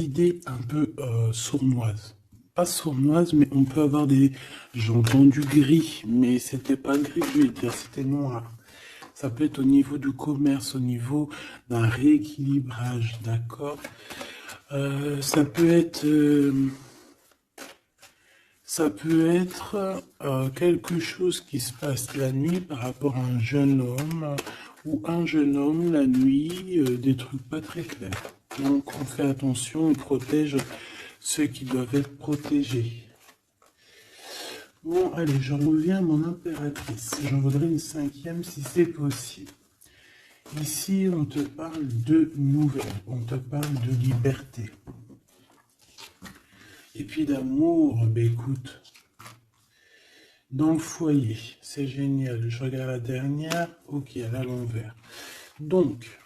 idée un peu sournoise. Pas sournoise, mais on peut avoir des... J'ai entendu gris, mais c'était pas gris, je vais dire, c'était noir. Ça peut être au niveau du commerce, au niveau d'un rééquilibrage, d'accord. Ça peut être... quelque chose qui se passe la nuit par rapport à un jeune homme ou un jeune homme la nuit, des trucs pas très clairs. Donc on fait attention, on protège ceux qui doivent être protégés. Bon, allez, j'en reviens à mon impératrice. J'en voudrais une cinquième si c'est possible. Ici, on te parle de nouvelles, on te parle de liberté. Et puis d'amour, ben écoute, dans le foyer, c'est génial. Je regarde la dernière, ok, elle a l'envers. Donc,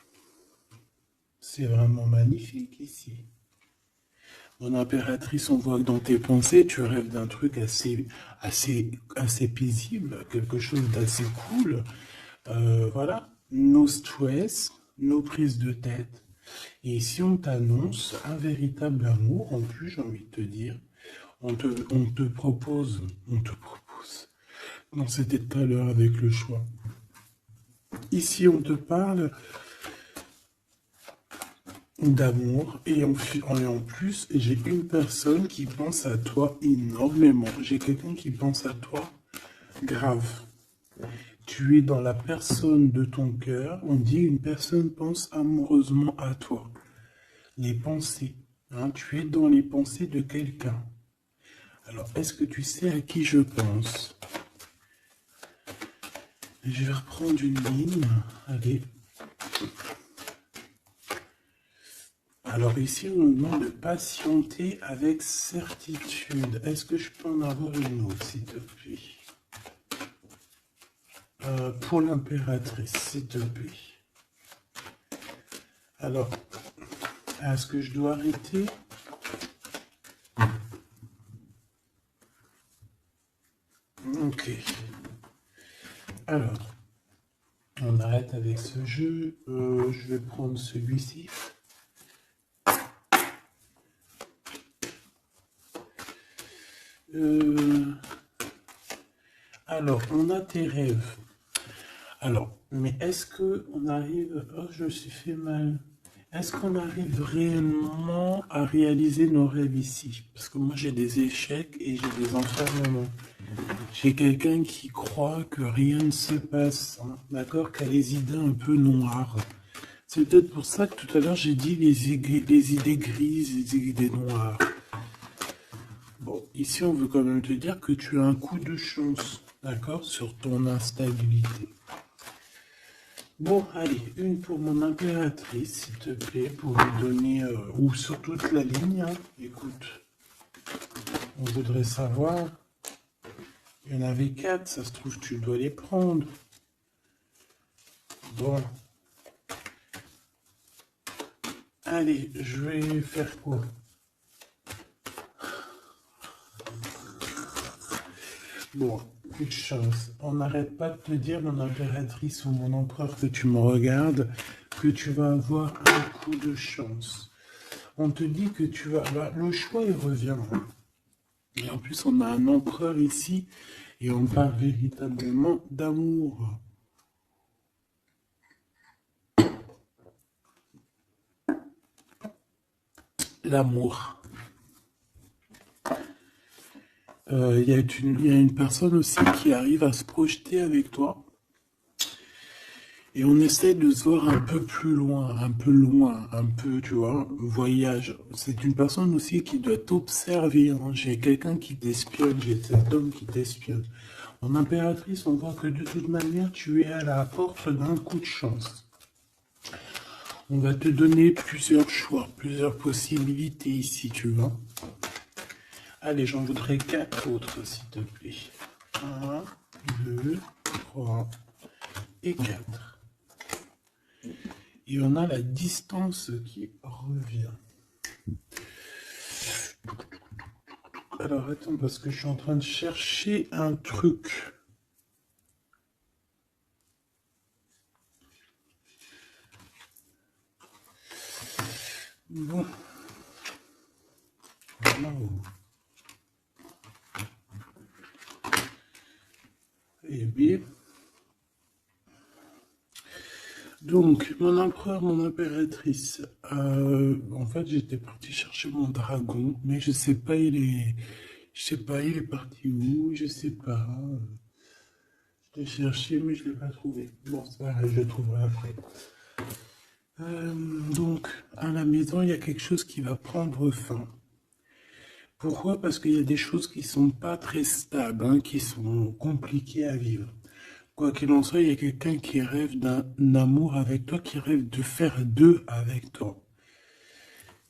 c'est vraiment magnifique ici. Mon impératrice, on voit que dans tes pensées, tu rêves d'un truc assez paisible, quelque chose d'assez cool. Voilà, no stress, no prise de tête. Et si on t'annonce un véritable amour, en plus, j'ai envie de te dire, on te propose, non, c'était tout à l'heure avec le choix. Ici, on te parle d'amour et en plus, j'ai une personne qui pense à toi énormément. J'ai quelqu'un qui pense à toi grave. Tu es dans la personne de ton cœur. On dit une personne pense amoureusement à toi. Les pensées. Hein, tu es dans les pensées de quelqu'un. Alors, est-ce que tu sais à qui je pense? Je vais reprendre une ligne. Allez. Alors ici, on nous demande de patienter avec certitude. Est-ce que je peux en avoir une autre, s'il te plaît? Pour l'impératrice, s'il te plaît. Alors, est-ce que je dois arrêter? Ok. Alors, on arrête avec ce jeu. Je vais prendre celui-ci. Alors, on a tes rêves. Alors, mais est-ce que on arrive... Oh, je me suis fait mal. Est-ce qu'on arrive réellement à réaliser nos rêves ici? Parce que moi, j'ai des échecs et j'ai des enfermements. J'ai quelqu'un qui croit que rien ne se passe, hein, d'accord? Qui a les idées un peu noires. C'est peut-être pour ça que tout à l'heure, j'ai dit les idées grises, les idées noires. Bon, ici, on veut quand même te dire que tu as un coup de chance, d'accord? Sur ton instabilité. Bon, allez, une pour mon impératrice, s'il te plaît, pour lui donner, ou sur toute la ligne, hein. Écoute, on voudrait savoir, il y en avait 4, ça se trouve, tu dois les prendre. Bon. Allez, je vais faire quoi? Bon, coup de chance. On n'arrête pas de te dire, mon impératrice ou mon empereur, que tu me regardes, que tu vas avoir un coup de chance. On te dit que tu vas... Bah, le choix, il revient. Et en plus, on a un empereur ici, et on parle véritablement d'amour. L'amour. Il y a une personne aussi qui arrive à se projeter avec toi. Et on essaie de se voir un peu plus loin, un peu, tu vois, voyage. C'est une personne aussi qui doit t'observer, hein. J'ai quelqu'un qui t'espionne, j'ai cet homme qui t'espionne. En impératrice, on voit que de toute manière, tu es à la porte d'un coup de chance. On va te donner plusieurs choix, plusieurs possibilités ici, tu vois. Allez, j'en voudrais 4 autres, s'il te plaît. 1, 2, 3 et 4. Et on a la distance qui revient. Alors attends, parce que je suis en train de chercher un truc. Bon. Wow. Et bien. Donc, mon empereur, mon impératrice. En fait, j'étais parti chercher mon dragon, mais je sais pas, il est parti où, je sais pas. Je l'ai cherché, mais je l'ai pas trouvé. Bon, c'est pas grave, je le trouverai après. Donc, à la maison, il y a quelque chose qui va prendre fin. Pourquoi? Parce qu'il y a des choses qui sont pas très stables, hein, qui sont compliquées à vivre. Quoi qu'il en soit, il y a quelqu'un qui rêve d'un amour avec toi, qui rêve de faire deux avec toi.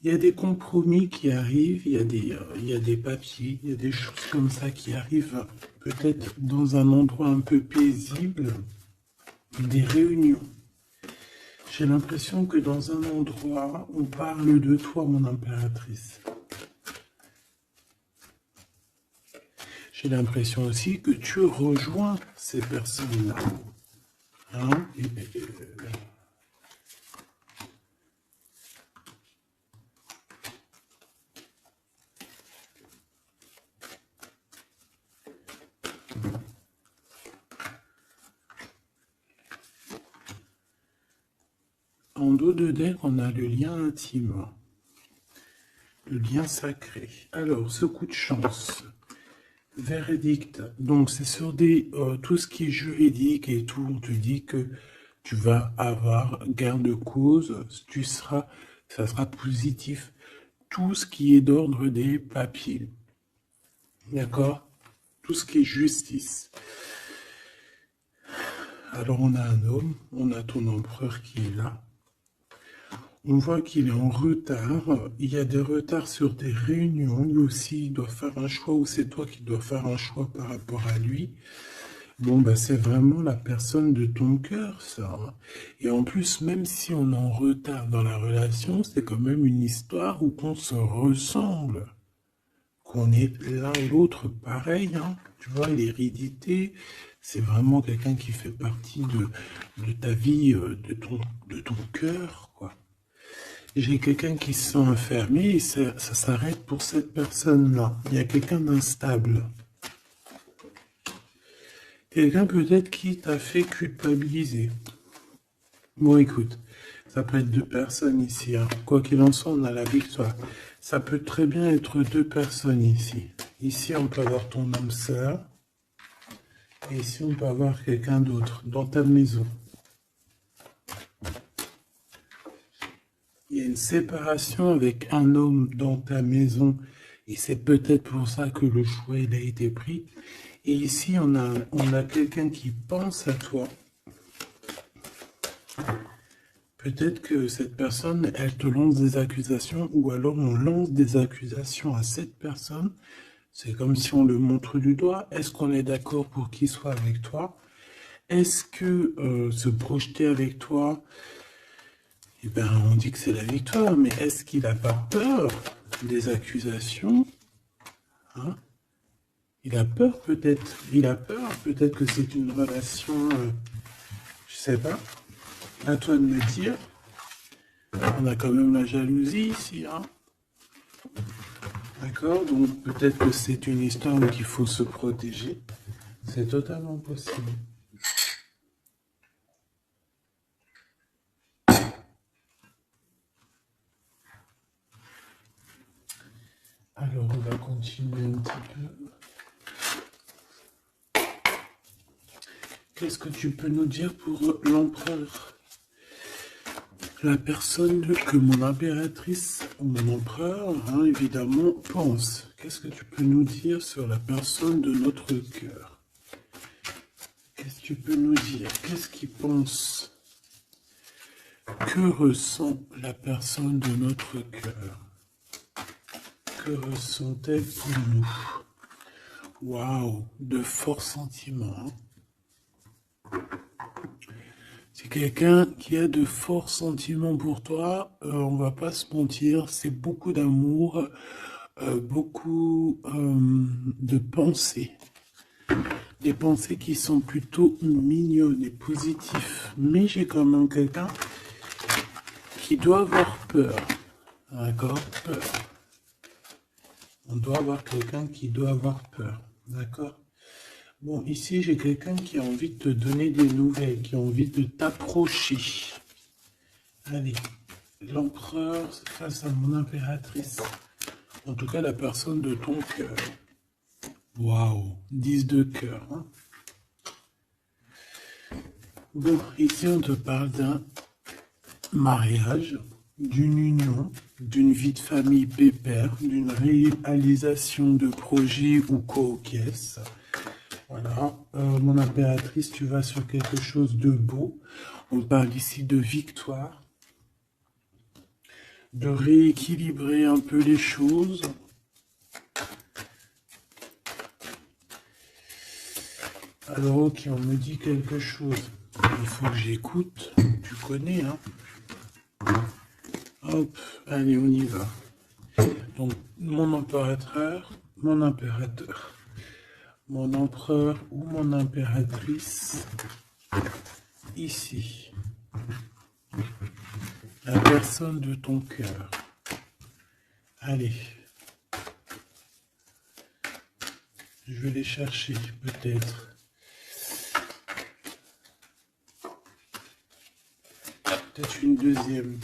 Il y a des compromis qui arrivent, il y a des papiers, il y a des choses comme ça qui arrivent peut-être dans un endroit un peu paisible, des réunions. J'ai l'impression que dans un endroit, on parle de toi, mon impératrice. J'ai l'impression aussi que tu rejoins ces personnes-là. Hein? En dos de deck, on a le lien intime, le lien sacré. Alors, ce coup de chance, verdict, donc c'est sur tout ce qui est juridique et tout, on te dit que tu vas avoir gain de cause, ça sera positif. Tout ce qui est d'ordre des papiers, d'accord? Tout ce qui est justice. Alors on a un homme, on a ton empereur qui est là. On voit qu'il est en retard, il y a des retards sur des réunions, lui aussi il doit faire un choix ou c'est toi qui dois faire un choix par rapport à lui. Bon, bah c'est vraiment la personne de ton cœur, ça. Hein. Et en plus, même si on est en retard dans la relation, c'est quand même une histoire où on se ressemble. Qu'on est l'un et l'autre pareil, hein. Tu vois, l'hérédité, c'est vraiment quelqu'un qui fait partie de ta vie, de ton cœur, quoi. J'ai quelqu'un qui se sent enfermé et ça s'arrête pour cette personne-là. Il y a quelqu'un d'instable. Quelqu'un peut-être qui t'a fait culpabiliser. Bon, écoute, ça peut être deux personnes ici. Hein. Quoi qu'il en soit, on a la victoire. Ça peut très bien être deux personnes ici. Ici, on peut avoir ton âme sœur. Et ici, on peut avoir quelqu'un d'autre dans ta maison. Il y a une séparation avec un homme dans ta maison et c'est peut-être pour ça que le choix il a été pris. Et ici, on a quelqu'un qui pense à toi. Peut-être que cette personne, elle te lance des accusations ou alors on lance des accusations à cette personne. C'est comme si on le montre du doigt. Est-ce qu'on est d'accord pour qu'il soit avec toi? Est-ce que se projeter avec toi, eh ben, on dit que c'est la victoire, mais est-ce qu'il n'a pas peur des accusations? Hein? Il a peur peut-être. Il a peur peut-être que c'est une relation, je sais pas. À toi de me dire. On a quand même la jalousie ici, hein. D'accord? Donc peut-être que c'est une histoire où il faut se protéger. C'est totalement possible. Alors, on va continuer un petit peu. Qu'est-ce que tu peux nous dire pour l'empereur? La personne que mon impératrice, ou mon empereur, hein, évidemment, pense. Qu'est-ce que tu peux nous dire sur la personne de notre cœur? Qu'est-ce que tu peux nous dire? Qu'est-ce qu'il pense? Que ressent la personne de notre cœur? Que ressent-elle pour nous? Waouh, de forts sentiments. C'est quelqu'un qui a de forts sentiments pour toi, on va pas se mentir, c'est beaucoup d'amour, beaucoup de pensées. Des pensées qui sont plutôt mignonnes et positives. Mais j'ai quand même quelqu'un qui doit avoir peur. D'accord? Peur. On doit avoir quelqu'un qui doit avoir peur. D'accord? Bon, ici, j'ai quelqu'un qui a envie de te donner des nouvelles, qui a envie de t'approcher. Allez, l'empereur face à mon impératrice. En tout cas, la personne de ton cœur. Waouh, 10 de cœur. Hein. Bon, ici, on te parle d'un mariage, d'une union, d'une vie de famille pépère, d'une réalisation de projets ou co-caisse. Voilà, mon impératrice, tu vas sur quelque chose de beau. On parle ici de victoire, de rééquilibrer un peu les choses. Alors, ok, on me dit quelque chose. Il faut que j'écoute. Tu connais, hein? Hop, allez, on y va. Donc, mon impérateur, mon empereur ou mon impératrice, ici. La personne de ton cœur. Allez. Je vais les chercher, peut-être. Peut-être une deuxième.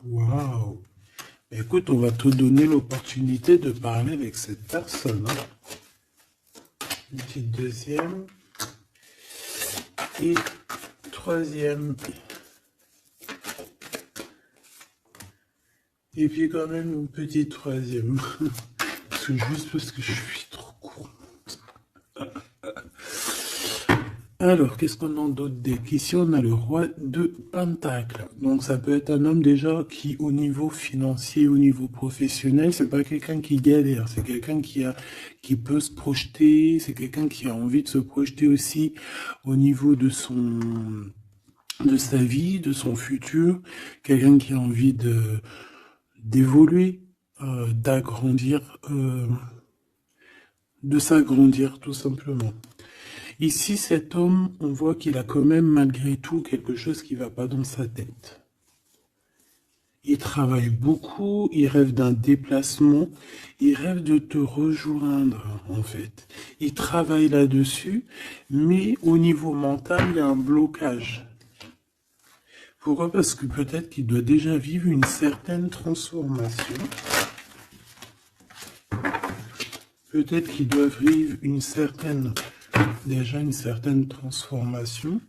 Waouh! Écoute, on va te donner l'opportunité de parler avec cette personne. Hein. Une petite deuxième. Et troisième. Et puis quand même une petite troisième. Juste parce que je suis trop court. Alors, qu'est-ce qu'on a d'autre deck? Ici, on a le roi de Pentacle. Donc, ça peut être un homme déjà qui, au niveau financier, au niveau professionnel, c'est pas quelqu'un qui galère. C'est quelqu'un qui peut se projeter. C'est quelqu'un qui a envie de se projeter aussi au niveau de sa vie, de son futur. Quelqu'un qui a envie d'évoluer, d'agrandir, de s'agrandir, tout simplement. Ici, cet homme, on voit qu'il a quand même malgré tout quelque chose qui ne va pas dans sa tête. Il travaille beaucoup, il rêve d'un déplacement, il rêve de te rejoindre, en fait. Il travaille là-dessus, mais au niveau mental, il y a un blocage. Pourquoi? Parce que peut-être qu'il doit déjà vivre une certaine transformation. Peut-être qu'il doit vivre une certaine transformation.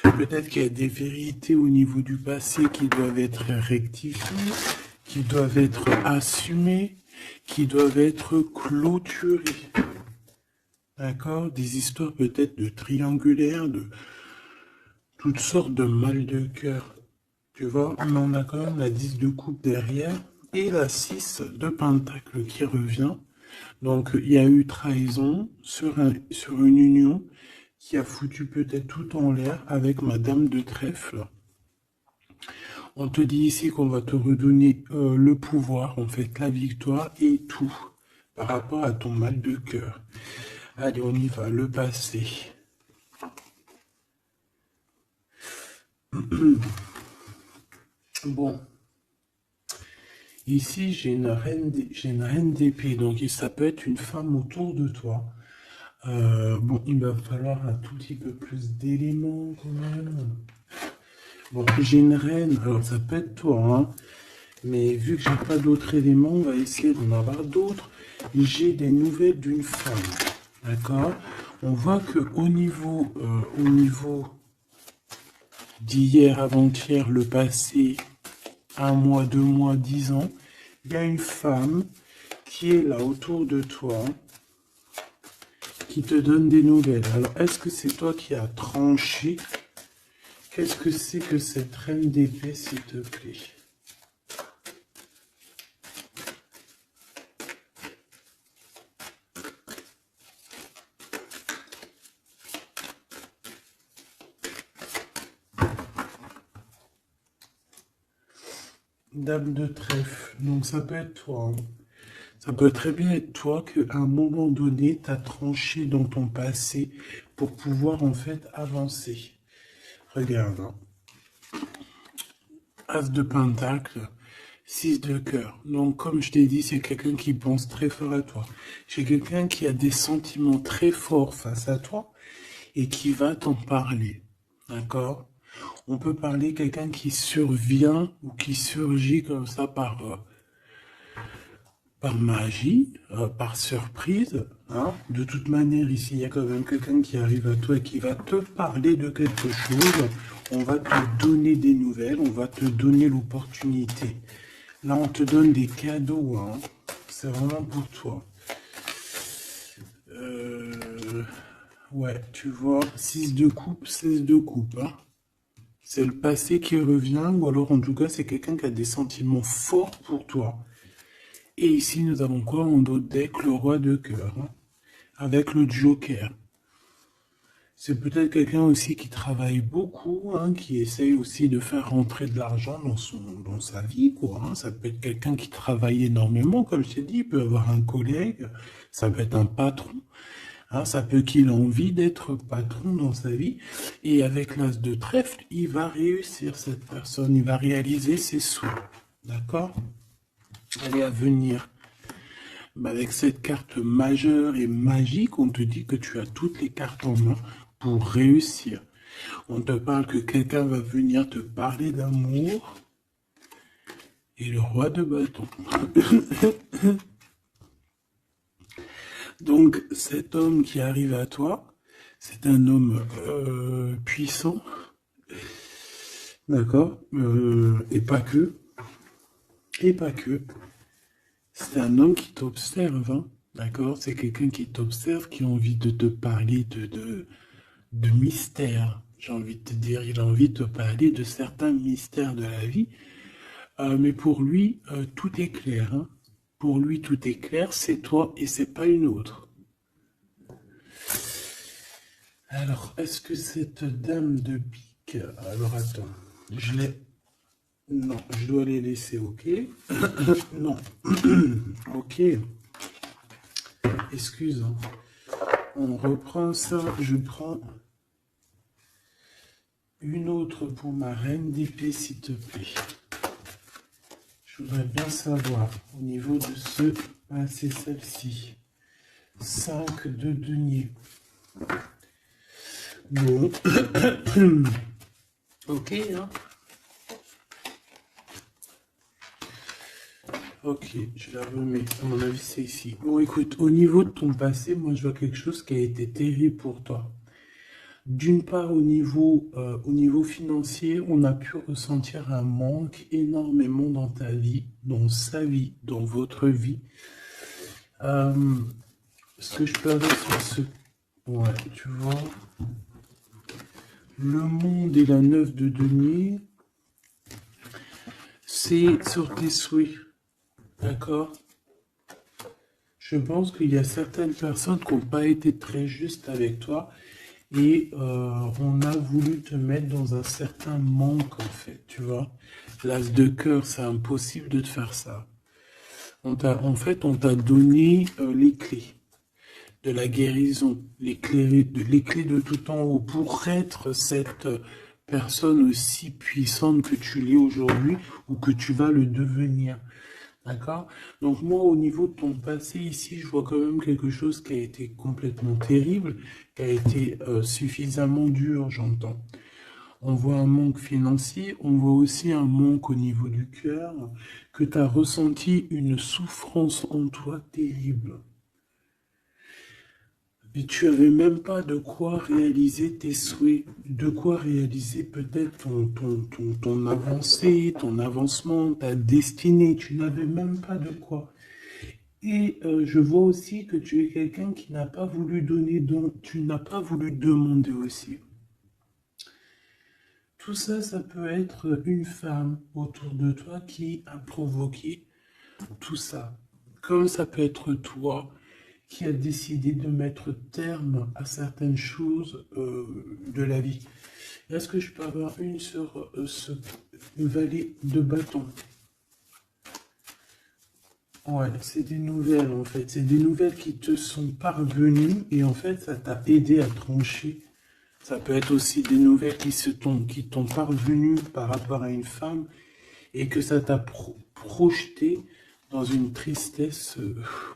Peut-être qu'il y a des vérités au niveau du passé qui doivent être rectifiées, qui doivent être assumées, qui doivent être clôturées. D'accord? Des histoires peut-être de triangulaires, de toutes sortes de mal de cœur. Tu vois? Mais on a quand même la 10 de coupe derrière et la 6 de pentacle qui revient. Donc, il y a eu trahison sur une union qui a foutu peut-être tout en l'air avec Madame de Trèfle. On te dit ici qu'on va te redonner le pouvoir, en fait, la victoire et tout par rapport à ton mal de cœur. Allez, on y va, le passé. Bon. Ici, j'ai une reine d'épée, donc ça peut être une femme autour de toi. Bon, il va falloir un tout petit peu plus d'éléments quand même. Bon, j'ai une reine, alors ça peut être toi, hein, mais vu que j'ai pas d'autres éléments, on va essayer d'en avoir d'autres. J'ai des nouvelles d'une femme, d'accord? On voit que au niveau d'hier, avant-hier, le passé, 1 mois, 2 mois, 10 ans, il y a une femme qui est là autour de toi, qui te donne des nouvelles. Alors, est-ce que c'est toi qui as tranché? Qu'est-ce que c'est que cette reine d'épée, s'il te plaît? Dame de trèfle. Donc, ça peut être toi. Hein. Ça peut très bien être toi qu'à un moment donné, tu as tranché dans ton passé pour pouvoir en fait avancer. Regarde. Hein. As de pentacle. 6 de cœur. Donc, comme je t'ai dit, c'est quelqu'un qui pense très fort à toi. C'est quelqu'un qui a des sentiments très forts face à toi et qui va t'en parler. D'accord? On peut parler quelqu'un qui survient ou qui surgit comme ça par magie, par surprise. Hein. De toute manière, ici, il y a quand même quelqu'un qui arrive à toi et qui va te parler de quelque chose. On va te donner des nouvelles, on va te donner l'opportunité. Là, on te donne des cadeaux. Hein. C'est vraiment pour toi. Ouais, tu vois, 6 de coupe, 16 de coupe. Hein. C'est le passé qui revient, ou alors en tout cas, c'est quelqu'un qui a des sentiments forts pour toi. Et ici, nous avons quoi en dos de deck? Le roi de cœur, hein, avec le joker. C'est peut-être quelqu'un aussi qui travaille beaucoup, hein, qui essaye aussi de faire rentrer de l'argent dans sa vie, quoi. Hein. Ça peut être quelqu'un qui travaille énormément, comme je t'ai dit, il peut avoir un collègue, ça peut être un patron. Hein, ça peut qu'il ait envie d'être patron dans sa vie. Et avec l'as de trèfle, il va réussir, cette personne. Il va réaliser ses souhaits. D'accord? Elle est à venir. Avec cette carte majeure et magique, on te dit que tu as toutes les cartes en main pour réussir. On te parle que quelqu'un va venir te parler d'amour. Et le roi de bâton. Donc, cet homme qui arrive à toi, c'est un homme puissant, d'accord, et pas que, c'est un homme qui t'observe, hein, d'accord, c'est quelqu'un qui t'observe, qui a envie de te parler de mystères, j'ai envie de te dire, il a envie de te parler de certains mystères de la vie, mais pour lui, tout est clair, hein. Pour lui, tout est clair, c'est toi et c'est pas une autre. Alors, est-ce que cette dame de pique... Alors, attends, je l'ai... Non, je dois les laisser, ok. Non. Ok. Excuse. Hein. On reprend ça, je prends une autre pour ma reine d'épée, s'il te plaît. Je voudrais bien savoir, au niveau de ce... Ah, c'est celle-ci. 5 de denier. Bon. Ok, hein. Ok, je la remets. À mon avis, c'est ici. Bon, écoute, au niveau de ton passé, moi, je vois quelque chose qui a été terrible pour toi. D'une part, au niveau financier, on a pu ressentir un manque énormément dans ta vie, dans sa vie, dans votre vie. Ce que je peux avoir sur ce... Ouais, tu vois. Le monde et la 9 de denier, c'est sur tes souhaits. D'accord? Je pense qu'il y a certaines personnes qui n'ont pas été très justes avec toi et on a voulu te mettre dans un certain manque, en fait, tu vois. L'as de cœur, c'est impossible de te faire ça. En fait, on t'a donné les clés de la guérison, les clés de tout en haut pour être cette personne aussi puissante que tu l'es aujourd'hui ou que tu vas le devenir. D'accord? Donc moi, au niveau de ton passé ici, je vois quand même quelque chose qui a été complètement terrible, qui a été suffisamment dur, j'entends. On voit un manque financier, on voit aussi un manque au niveau du cœur, que tu as ressenti une souffrance en toi terrible. Et tu n'avais même pas de quoi réaliser tes souhaits, de quoi réaliser peut-être ton avancée, ton avancement, ta destinée. Tu n'avais même pas de quoi. Et je vois aussi que tu es quelqu'un qui n'a pas voulu donner, donc tu n'as pas voulu demander aussi. Tout ça, ça peut être une femme autour de toi qui a provoqué tout ça. Comme ça peut être toi qui a décidé de mettre terme à certaines choses de la vie. Est-ce que je peux avoir une sur ce valet de bâton? Ouais, c'est des nouvelles en fait. C'est des nouvelles qui te sont parvenues et en fait, ça t'a aidé à trancher. Ça peut être aussi des nouvelles qui t'ont parvenues par rapport à une femme et que ça t'a projeté dans une tristesse,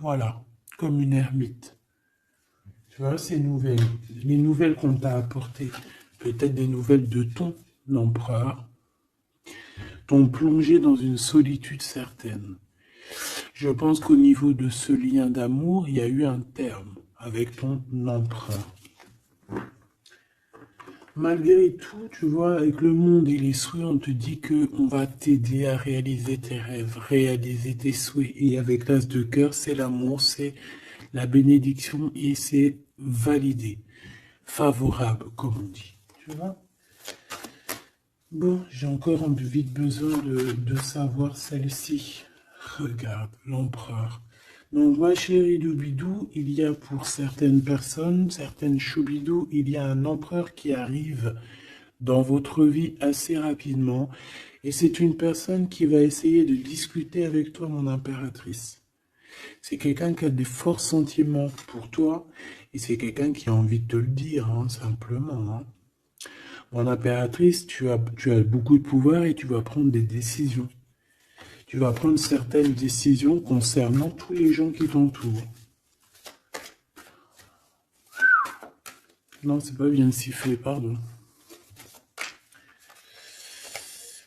voilà, comme une ermite. Tu vois, ces nouvelles, les nouvelles qu'on t'a apportées, peut-être des nouvelles de ton empereur, t'ont plongé dans une solitude certaine. Je pense qu'au niveau de ce lien d'amour, il y a eu un terme avec ton empereur. Malgré tout, tu vois, avec le monde et les souhaits, on te dit que on va t'aider à réaliser tes rêves, réaliser tes souhaits. Et avec l'as de cœur, c'est l'amour, c'est la bénédiction et c'est validé, favorable, comme on dit. Tu vois? Bon, j'ai encore vite besoin de savoir celle-ci. Regarde, l'empereur. Donc, ma chérie Doubidou, il y a pour certaines personnes, certaines choubidou, il y a un empereur qui arrive dans votre vie assez rapidement. Et c'est une personne qui va essayer de discuter avec toi, mon impératrice. C'est quelqu'un qui a des forts sentiments pour toi. Et c'est quelqu'un qui a envie de te le dire, hein, simplement. Hein. Mon impératrice, tu as beaucoup de pouvoir et tu vas prendre des décisions. Tu vas prendre certaines décisions concernant tous les gens qui t'entourent. Non, c'est pas bien sifflé, pardon.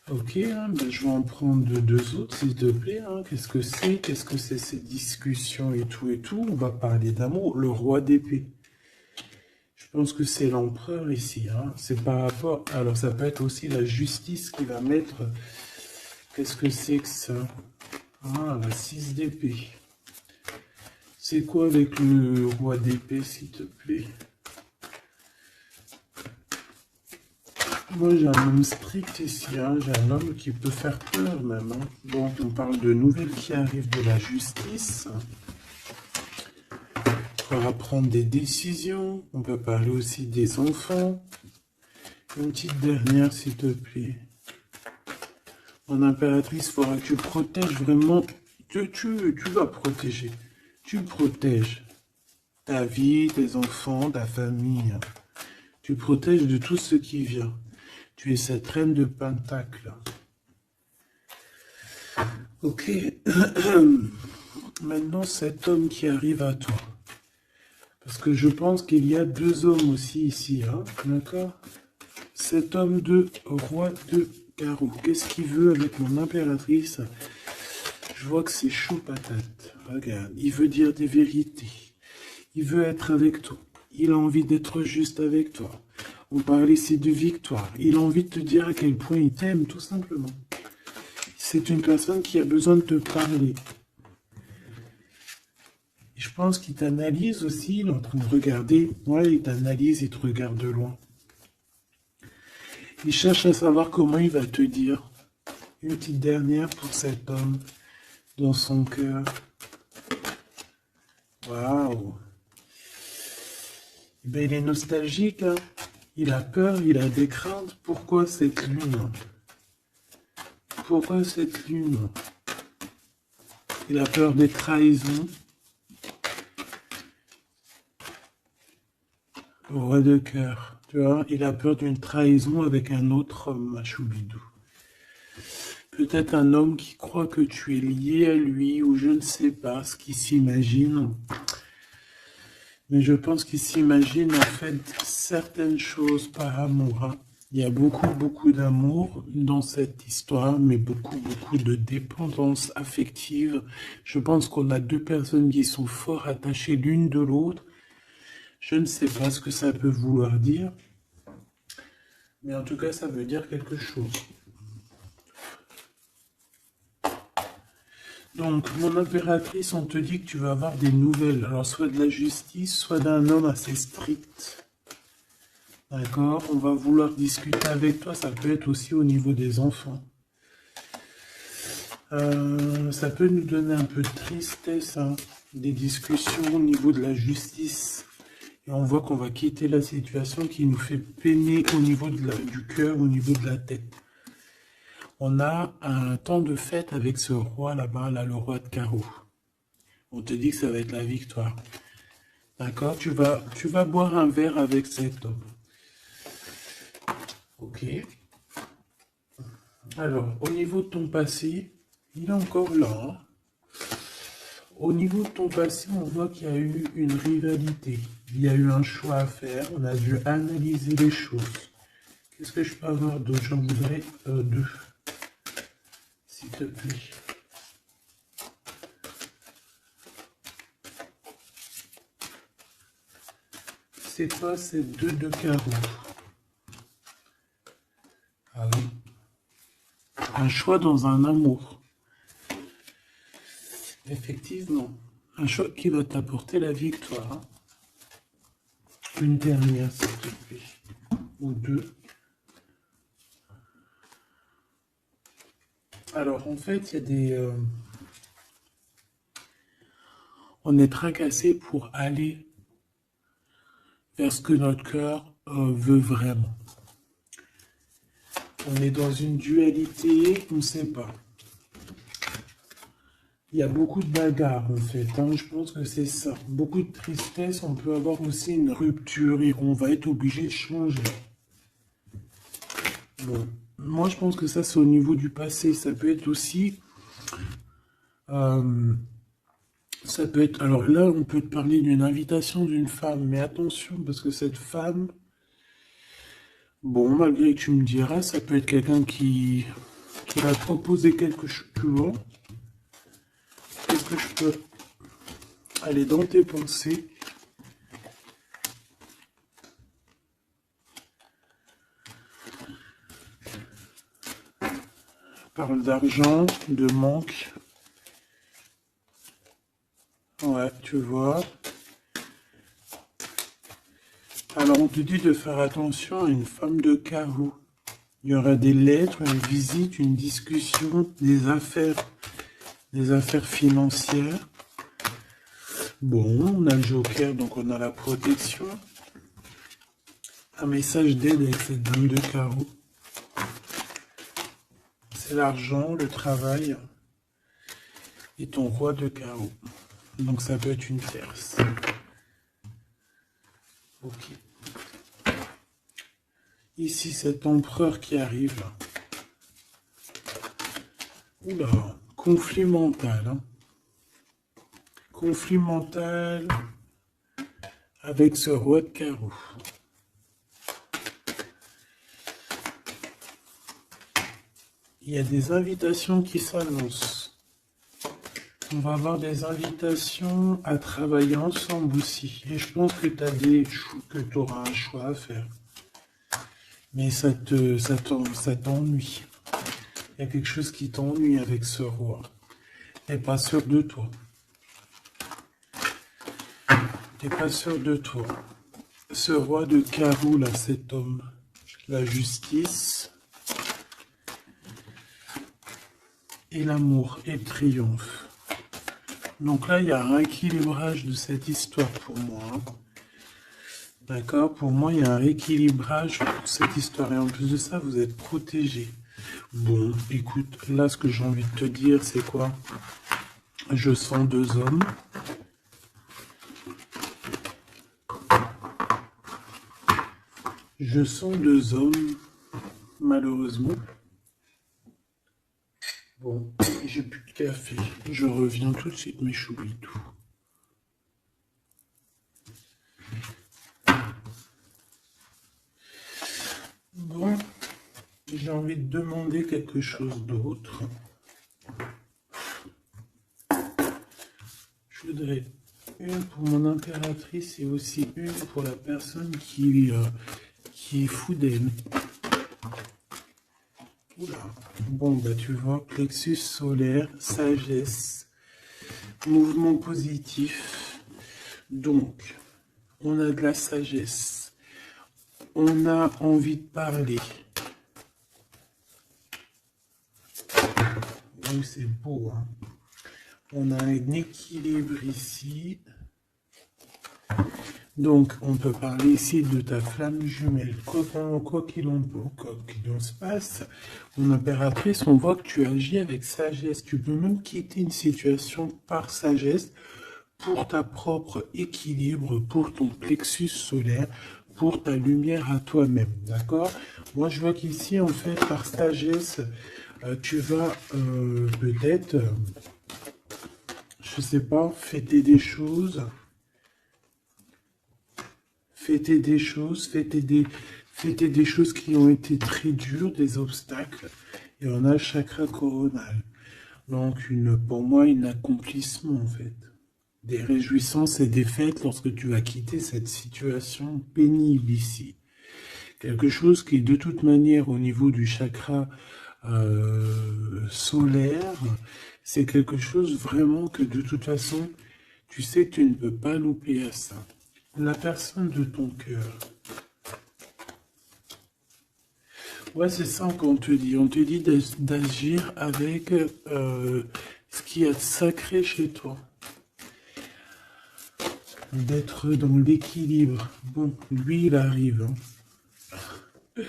Ok, hein, ben je vais en prendre deux autres, s'il te plaît. Hein. Qu'est-ce que c'est? Qu'est-ce que c'est ces discussions et tout et tout? On va parler d'amour. Le roi d'épée. Je pense que c'est l'empereur ici. Hein. C'est par rapport... Alors, ça peut être aussi la justice qui va mettre... Qu'est-ce que c'est que ça? Ah, la 6 d'épée. C'est quoi avec le roi d'épée, s'il te plaît? Moi, j'ai un homme strict ici. Hein. J'ai un homme qui peut faire peur, même. Hein. Bon, on parle de nouvelles qui arrivent de la justice. On va prendre des décisions. On peut parler aussi des enfants. Une petite dernière, s'il te plaît. Mon impératrice, il faudra que tu protèges vraiment. Tu vas protéger. Tu protèges ta vie, tes enfants, ta famille. Tu protèges de tout ce qui vient. Tu es cette reine de Pentacle. Ok. Maintenant, cet homme qui arrive à toi. Parce que je pense qu'il y a deux hommes aussi ici. Hein, d'accord? Cet homme de roi de carreau. Qu'est-ce qu'il veut avec mon impératrice? Je vois que c'est chaud patate. Regarde, il veut dire des vérités. Il veut être avec toi. Il a envie d'être juste avec toi. On parle ici de victoire. Il a envie de te dire à quel point il t'aime, tout simplement. C'est une personne qui a besoin de te parler. Et je pense qu'il t'analyse aussi. Il est en train de regarder. Ouais, il t'analyse, il te regarde de loin. Il cherche à savoir comment il va te dire. Une petite dernière pour cet homme dans son cœur. Waouh! Ben, il est nostalgique, hein? Il a peur, il a des craintes. Pourquoi cette lune? Pourquoi cette lune? Il a peur des trahisons. Roi de cœur, tu vois, il a peur d'une trahison avec un autre homme, Choubidou. Peut-être un homme qui croit que tu es lié à lui, ou je ne sais pas ce qu'il s'imagine. Mais je pense qu'il s'imagine en fait certaines choses par amour. Hein. Il y a beaucoup d'amour dans cette histoire, mais beaucoup de dépendance affective. Je pense qu'on a deux personnes qui sont fort attachées l'une de l'autre. Je ne sais pas ce que ça peut vouloir dire, mais en tout cas, ça veut dire quelque chose. Donc, mon impératrice, on te dit que tu vas avoir des nouvelles. Alors, soit de la justice, soit d'un homme assez strict. D'accord? On va vouloir discuter avec toi. Ça peut être aussi au niveau des enfants. Ça peut nous donner un peu de tristesse, hein, des discussions au niveau de la justice. Et on voit qu'on va quitter la situation qui nous fait peiner au niveau du cœur, au niveau de la tête. On a un temps de fête avec ce roi là-bas, là, le roi de carreau. On te dit que ça va être la victoire. D'accord? Tu vas boire un verre avec cet homme. Ok. Alors, au niveau de ton passé, il est encore là, hein. Au niveau de ton passé, on voit qu'il y a eu une rivalité. Il y a eu un choix à faire. On a dû analyser les choses. Qu'est-ce que je peux avoir d'autre? J'en voudrais deux, s'il te plaît. C'est quoi ces deux de carreau? Ah oui. Un choix dans un amour. Effectivement. Un choix qui va t'apporter la victoire. Une dernière, s'il te plaît. Ou deux. Alors, en fait, il y a des... on est tracassé pour aller vers ce que notre cœur veut vraiment. On est dans une dualité, on ne sait pas. Il y a beaucoup de bagarres en fait, hein. Je pense que c'est ça. Beaucoup de tristesse, on peut avoir aussi une rupture et on va être obligé de changer. Bon, moi je pense que ça c'est au niveau du passé. Ça peut être aussi... ça peut être... Alors là, on peut te parler d'une invitation d'une femme, mais attention, parce que cette femme... Bon, malgré que tu me diras, ça peut être quelqu'un qui va te proposer quelque chose. Tu vois? Qu'est-ce que je peux aller dans tes pensées? Parle d'argent, de manque. Ouais, tu vois. Alors on te dit de faire attention à une femme de carreau. Il y aura des lettres, une visite, une discussion, des affaires financières. Bon, on a le joker, donc on a la protection. Un message d'aide avec cette dame de carreau. C'est l'argent, le travail et ton roi de carreau. Donc ça peut être une tierce. Ok. Ici, cet empereur qui arrive. Oula, conflit mental. Hein. Conflit mental avec ce roi de carreau. Il y a des invitations qui s'annoncent. On va avoir des invitations à travailler ensemble aussi. Et je pense que tu auras un choix à faire. Mais ça t'ennuie. Il y a quelque chose qui t'ennuie avec ce roi. T'es pas sûr de toi. T'es pas sûr de toi. Ce roi de carreau, là, cet homme. La justice. Et l'amour et le triomphe. Donc là, il y a un rééquilibrage de cette histoire pour moi. D'accord? Pour moi, il y a un rééquilibrage pour cette histoire. Et en plus de ça, vous êtes protégés. Bon, écoute, là, ce que j'ai envie de te dire, c'est quoi? Je sens deux hommes. Je sens deux hommes, malheureusement. Bon, j'ai plus de café. Je reviens tout de suite, mes choubitou. Bon, j'ai envie de demander quelque chose d'autre. Je voudrais une pour mon impératrice et aussi une pour la personne qui est fou d'elle. Oula. Bon, bah tu vois, plexus solaire, sagesse, mouvement positif. Donc, on a de la sagesse. On a envie de parler. Oui, c'est beau, hein. On a un équilibre ici. Donc, on peut parler ici de ta flamme jumelle. Quoi qu'il en se passe, mon impératrice, on voit que tu agis avec sagesse. Tu peux même quitter une situation par sagesse pour ta propre équilibre, pour ton plexus solaire, pour ta lumière à toi-même, d'accord? Moi, je vois qu'ici, en fait, par sagesse, tu vas peut-être, je sais pas, fêter des choses, fêter des choses qui ont été très dures, des obstacles, et on a le chakra coronal. Donc, pour moi, un accomplissement, en fait. Des réjouissances et des fêtes lorsque tu vas quitter cette situation pénible ici. Quelque chose qui, de toute manière, au niveau du chakra solaire, c'est quelque chose vraiment que, de toute façon, tu sais que tu ne peux pas louper à ça. La personne de ton cœur. Ouais, c'est ça qu'on te dit. On te dit d'agir avec ce qui est sacré chez toi. D'être dans l'équilibre. Bon, lui, il arrive. Hein.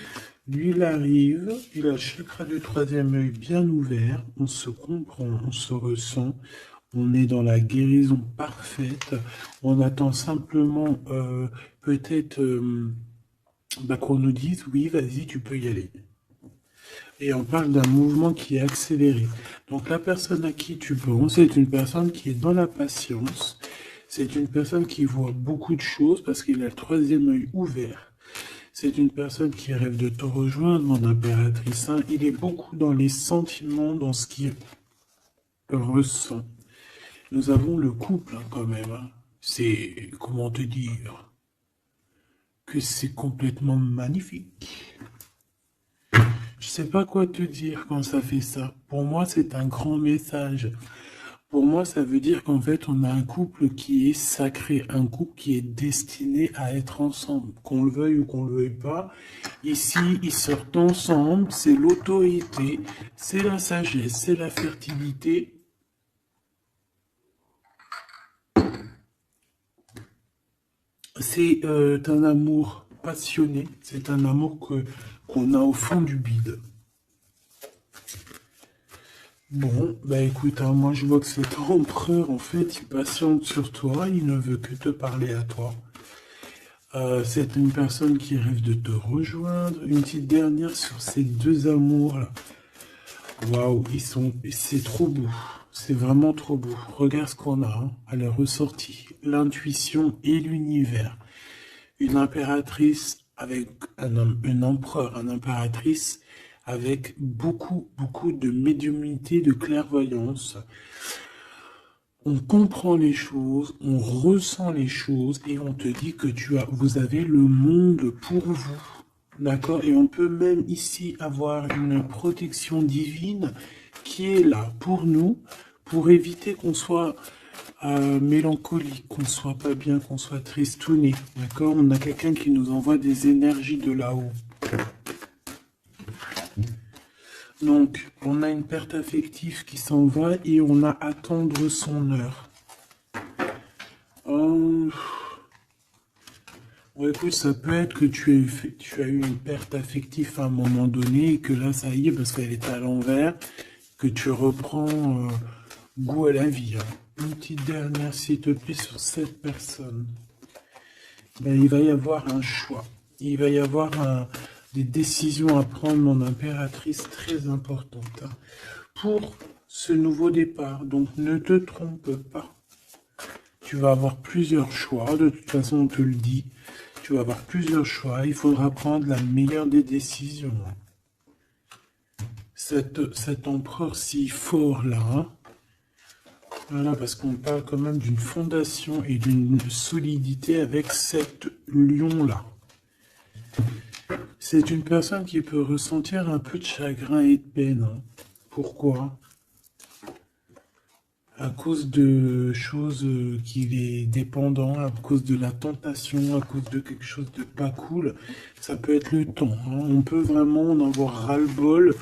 Lui, il arrive. Il a le chakra du troisième œil bien ouvert. On se comprend, on se ressent. On est dans la guérison parfaite. On attend simplement peut-être qu'on nous dise, oui, vas-y, tu peux y aller. Et on parle d'un mouvement qui est accéléré. Donc la personne à qui tu penses, c'est une personne qui est dans la patience. C'est une personne qui voit beaucoup de choses parce qu'il a le troisième œil ouvert. C'est une personne qui rêve de te rejoindre, mon impératrice. Hein. Il est beaucoup dans les sentiments, dans ce qu'il ressent. Nous avons le couple hein, quand même. Hein. C'est, comment te dire, que c'est complètement magnifique. Je sais pas quoi te dire quand ça fait ça. Pour moi, c'est un grand message. Pour moi, ça veut dire qu'en fait, on a un couple qui est sacré, un couple qui est destiné à être ensemble, qu'on le veuille ou qu'on le veuille pas. Ici, ils sortent ensemble, c'est l'autorité, c'est la sagesse, c'est la fertilité. C'est un amour passionné, c'est un amour qu'on a au fond du bide. Bon, bah écoute, hein, moi je vois que cet empereur, en fait, il patiente sur toi, il ne veut que te parler à toi. C'est une personne qui rêve de te rejoindre. Une petite dernière sur ces deux amours-là. Waouh, c'est trop beau. C'est vraiment trop beau. Regarde ce qu'on a hein, à la ressortie. L'intuition et l'univers. Une impératrice avec un empereur, une impératrice avec beaucoup de médiumnité, de clairvoyance. On comprend les choses, on ressent les choses et on te dit que vous avez le monde pour vous. D'accord? Et on peut même ici avoir une protection divine qui est là pour nous, pour éviter qu'on soit mélancolique, qu'on soit pas bien, qu'on soit tristouné. D'accord? On a quelqu'un qui nous envoie des énergies de là-haut. Donc, on a une perte affective qui s'en va et on a à attendre son heure. Bon, écoute, ça peut être que tu as eu une perte affective à un moment donné et que là, ça y est, parce qu'elle est à l'envers, que tu reprends goût à la vie. Hein. Une petite dernière, s'il te plaît, sur cette personne. Ben, il va y avoir un choix. Il va y avoir des décisions à prendre, mon impératrice, très importantes. Hein, pour ce nouveau départ. Donc, ne te trompe pas. Tu vas avoir plusieurs choix. De toute façon, on te le dit. Tu vas avoir plusieurs choix. Il faudra prendre la meilleure des décisions. Cet empereur si fort là. Hein, voilà, parce qu'on parle quand même d'une fondation et d'une solidité avec cet lion-là. C'est une personne qui peut ressentir un peu de chagrin et de peine. Hein. Pourquoi? À cause de choses qu'il est dépendant, à cause de la tentation, à cause de quelque chose de pas cool. Ça peut être le temps. Hein. On peut vraiment en avoir ras-le-bol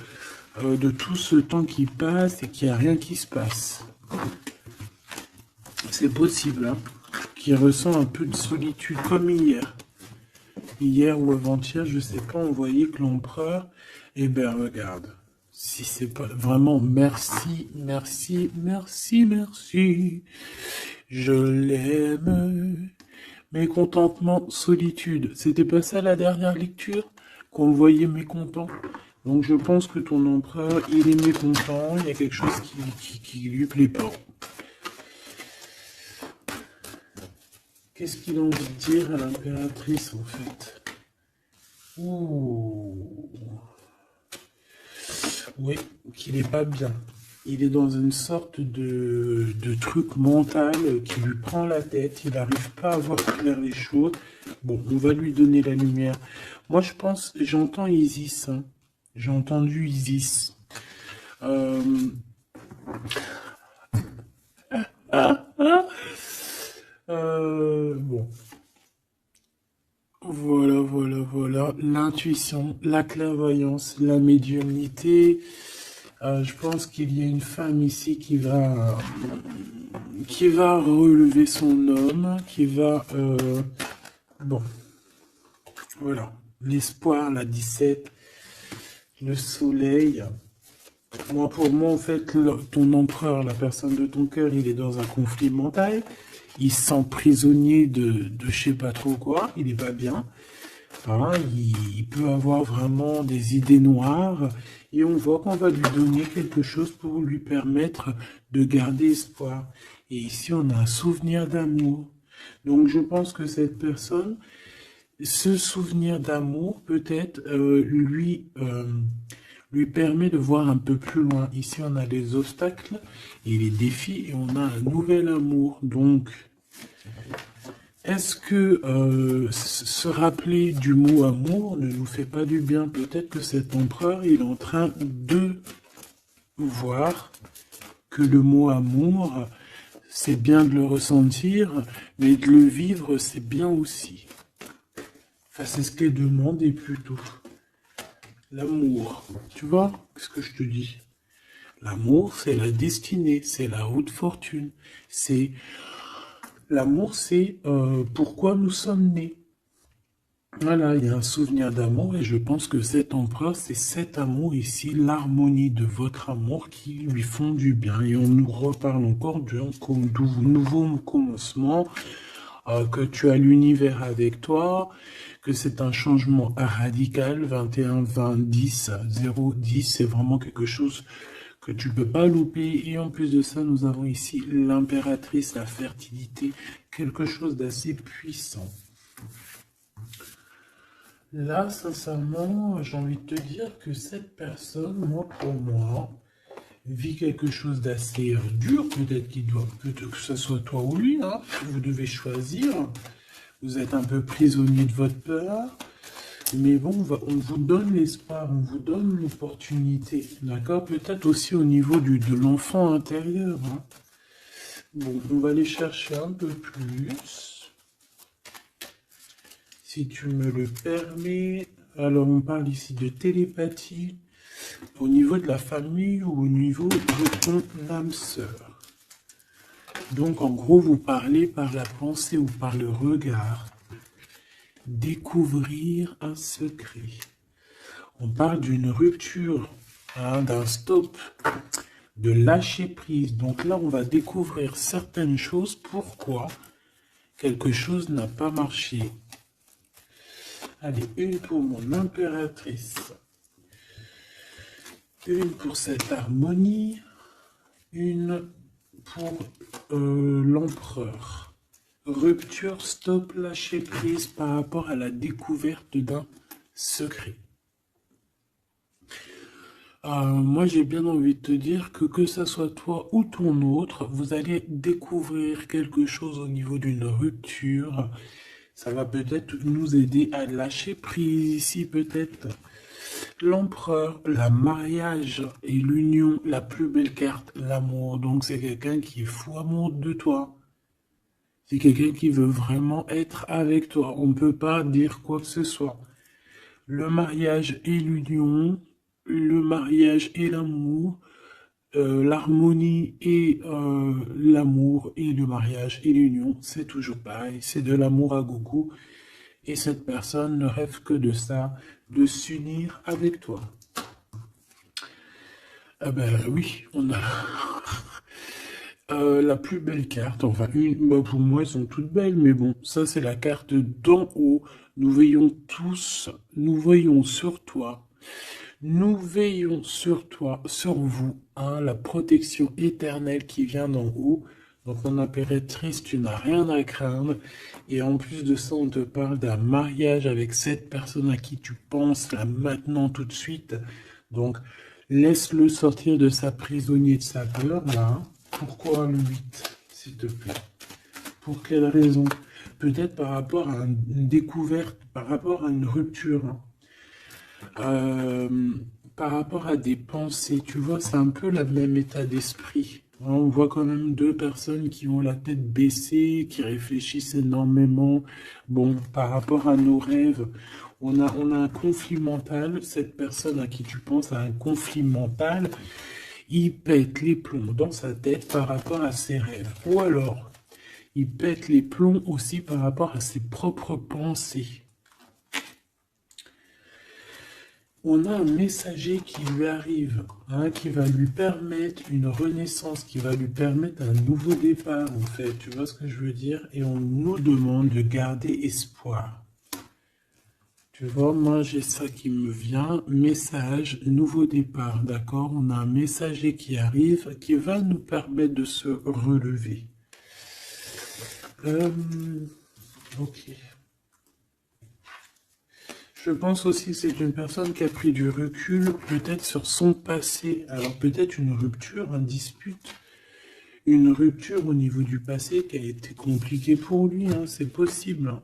de tout ce temps qui passe et qu'il n'y a rien qui se passe. C'est possible, hein, qu'il ressent un peu de solitude, comme hier. Hier ou avant-hier, je sais pas, on voyait que l'empereur, eh ben regarde, si c'est pas vraiment merci, merci, merci, merci, je l'aime, Mécontentement, solitude. C'était pas ça la dernière lecture? Qu'on le voyait mécontent. Donc je pense que ton empereur, il est mécontent, il y a quelque chose qui lui plaît pas. Qu'est-ce qu'il a envie de dire à l'impératrice en fait? Ouh. Oui, qu'il est pas bien. Il est dans une sorte de truc mental qui lui prend la tête. Il n'arrive pas à voir clair les choses. Bon, on va lui donner la lumière. Moi, je pense, j'entends Isis. Hein. J'ai entendu Isis. Euh, bon. Voilà, voilà, voilà. L'intuition, la clairvoyance, la médiumnité. Je pense qu'il y a une femme ici qui va relever son homme, qui va... bon, voilà. L'espoir, la 17, le soleil. Moi, pour moi, en fait, ton empereur, la personne de ton cœur, il est dans un conflit mental. Il se sent prisonnier de je sais pas trop quoi. Il est pas bien. Hein, il peut avoir vraiment des idées noires. Et on voit qu'on va lui donner quelque chose pour lui permettre de garder espoir. Et ici, on a un souvenir d'amour. Donc, je pense que cette personne, ce souvenir d'amour, peut-être, lui permet de voir un peu plus loin. Ici, on a les obstacles et les défis et on a un nouvel amour. Donc, est-ce que se rappeler du mot amour ne nous fait pas du bien? Peut-être que cet empereur, il est en train de voir que le mot amour, c'est bien de le ressentir, mais de le vivre, c'est bien aussi. Enfin, c'est ce qu'est demandé plutôt. L'amour. Tu vois ce que je te dis? L'amour, c'est la destinée, c'est la haute fortune. C'est l'amour, c'est pourquoi nous sommes nés. Voilà, il y a un souvenir d'amour et je pense que cet empereur, c'est cet amour ici, l'harmonie de votre amour qui lui font du bien. Et on nous reparle encore d'un nouveau commencement, que tu as l'univers avec toi, que c'est un changement radical, 21, 20, 10, 0, 10, c'est vraiment quelque chose que tu peux pas louper. Et en plus de ça, nous avons ici l'impératrice, la fertilité, quelque chose d'assez puissant. Là, sincèrement, j'ai envie de te dire que cette personne, moi, pour moi, vit quelque chose d'assez dur. Peut-être que ce soit toi ou lui, hein. Vous devez choisir. Vous êtes un peu prisonnier de votre peur. Mais bon, on vous donne l'espoir, on vous donne l'opportunité. D'accord? Peut-être aussi au niveau de l'enfant intérieur. Hein. Bon, on va aller chercher un peu plus. Si tu me le permets, alors on parle ici de télépathie au niveau de la famille ou au niveau de ton âme sœur. Donc en gros, vous parlez par la pensée ou par le regard. Découvrir un secret. On parle d'une rupture, hein, d'un stop, de lâcher prise. Donc là, on va découvrir certaines choses. Pourquoi quelque chose n'a pas marché. Allez, une pour mon impératrice. Une pour cette harmonie. Une pour l'empereur. Rupture, stop, lâcher prise par rapport à la découverte d'un secret. Moi, j'ai bien envie de te dire que ça soit toi ou ton autre, vous allez découvrir quelque chose au niveau d'une rupture. Ça va peut-être nous aider à lâcher prise ici, peut-être. L'empereur, le mariage et l'union, la plus belle carte, l'amour. Donc, c'est quelqu'un qui est fou amoureux de toi. C'est quelqu'un qui veut vraiment être avec toi. On ne peut pas dire quoi que ce soit. Le mariage et l'union, le mariage et l'amour, l'harmonie et l'amour et le mariage et l'union, c'est toujours pareil. C'est de l'amour à gogo. Et cette personne ne rêve que de ça, de s'unir avec toi. Ah ben oui, on a... La plus belle carte, enfin, bah, pour moi, elles sont toutes belles, mais bon, ça, c'est la carte d'en haut. Nous veillons tous, nous voyons sur toi, nous veillons sur toi, sur vous, hein, la protection éternelle qui vient d'en haut. Donc, mon impératrice, tu n'as rien à craindre. Et en plus de ça, on te parle d'un mariage avec cette personne à qui tu penses, là, maintenant, tout de suite. Donc, laisse-le sortir de sa prisonnier de sa peur, là. Pourquoi le 8, s'il te plaît? Pour quelle raison? Peut-être par rapport à une découverte, par rapport à une rupture, hein. Euh, par rapport à des pensées, tu vois, c'est un peu le même état d'esprit. On voit quand même deux personnes qui ont la tête baissée, qui réfléchissent énormément. Bon, par rapport à nos rêves, on a un conflit mental. Cette personne à qui tu penses a un conflit mental. Il pète les plombs dans sa tête par rapport à ses rêves. Ou alors, il pète les plombs aussi par rapport à ses propres pensées. On a un messager qui lui arrive, hein, qui va lui permettre une renaissance, qui va lui permettre un nouveau départ, en fait. Tu vois ce que je veux dire? Et on nous demande de garder espoir. Tu vois, moi j'ai ça qui me vient, message, nouveau départ, d'accord? On a un messager qui arrive, qui va nous permettre de se relever. Ok. Je pense aussi que c'est une personne qui a pris du recul, peut-être sur son passé. Alors peut-être une rupture, une dispute, une rupture au niveau du passé qui a été compliquée pour lui, hein, c'est possible.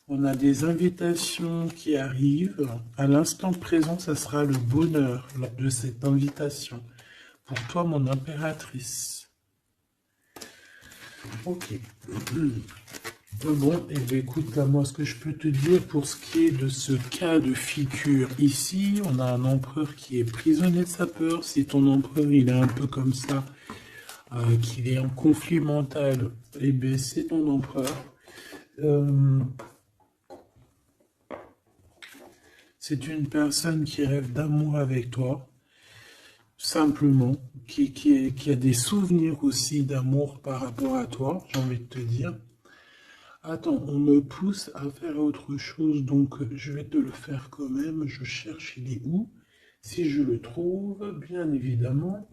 On a des invitations qui arrivent. À l'instant présent, ça sera le bonheur lors de cette invitation. Pour toi, mon impératrice. Ok. Bon, et bien écoute, là, moi, ce que je peux te dire pour ce qui est de ce cas de figure ici, on a un empereur qui est prisonnier de sa peur. Si ton empereur, il est un peu comme ça, qu'il est en conflit mental, et bien c'est ton empereur. C'est une personne qui rêve d'amour avec toi, simplement, qui a des souvenirs aussi d'amour par rapport à toi, j'ai envie de te dire. Attends, on me pousse à faire autre chose, donc je vais te le faire quand même. Je cherche, il est où? Si je le trouve, bien évidemment.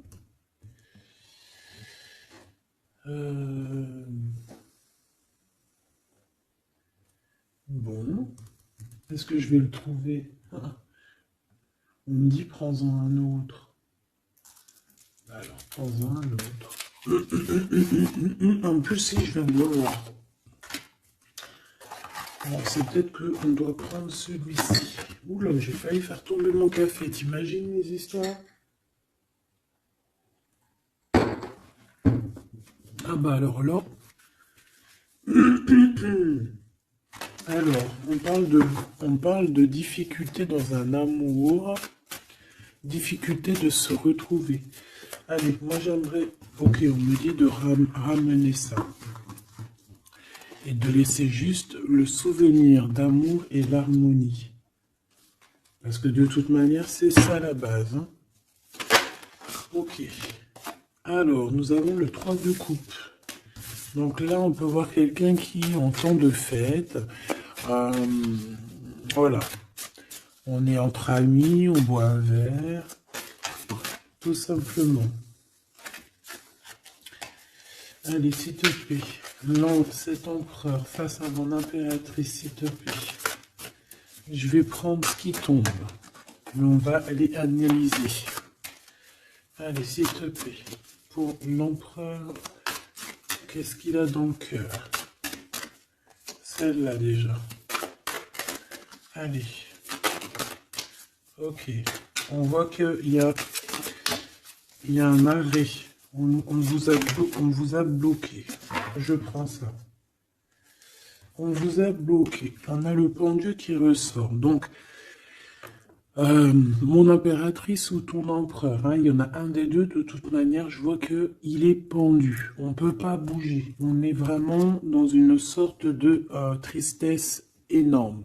Bon, est-ce que je vais le trouver? On me dit prends-en un autre. Alors, prends-en un autre. En plus, si je viens de le voir. Alors, c'est peut-être qu'on doit prendre celui-ci. Oula, j'ai failli faire tomber mon café. T'imagines les histoires? Ah bah alors là. Alors, on parle de difficulté dans un amour, difficulté de se retrouver. Allez, moi j'aimerais, ok, on me dit de ramener ça. Et de laisser juste le souvenir d'amour et l'harmonie. Parce que de toute manière, c'est ça la base, hein. Ok. Alors, nous avons le 3 de coupe. Donc là, on peut voir quelqu'un qui, en temps de fête, voilà. On est entre amis, on boit un verre, tout simplement. Allez, s'il te plaît, lance cet empereur face à mon impératrice, s'il te plaît. Je vais prendre ce qui tombe. Mais on va aller analyser. Allez, s'il te plaît, pour l'empereur, qu'est-ce qu'il a dans le cœur? Celle-là déjà. Allez. Ok. On voit qu'il y a un arrêt. On vous a bloqué. Je prends ça. On vous a bloqué. On a le pendu qui ressort. Donc, mon impératrice ou ton empereur, hein, il y en a un des deux. De toute manière, je vois que il est pendu. On ne peut pas bouger. On est vraiment dans une sorte de tristesse énorme.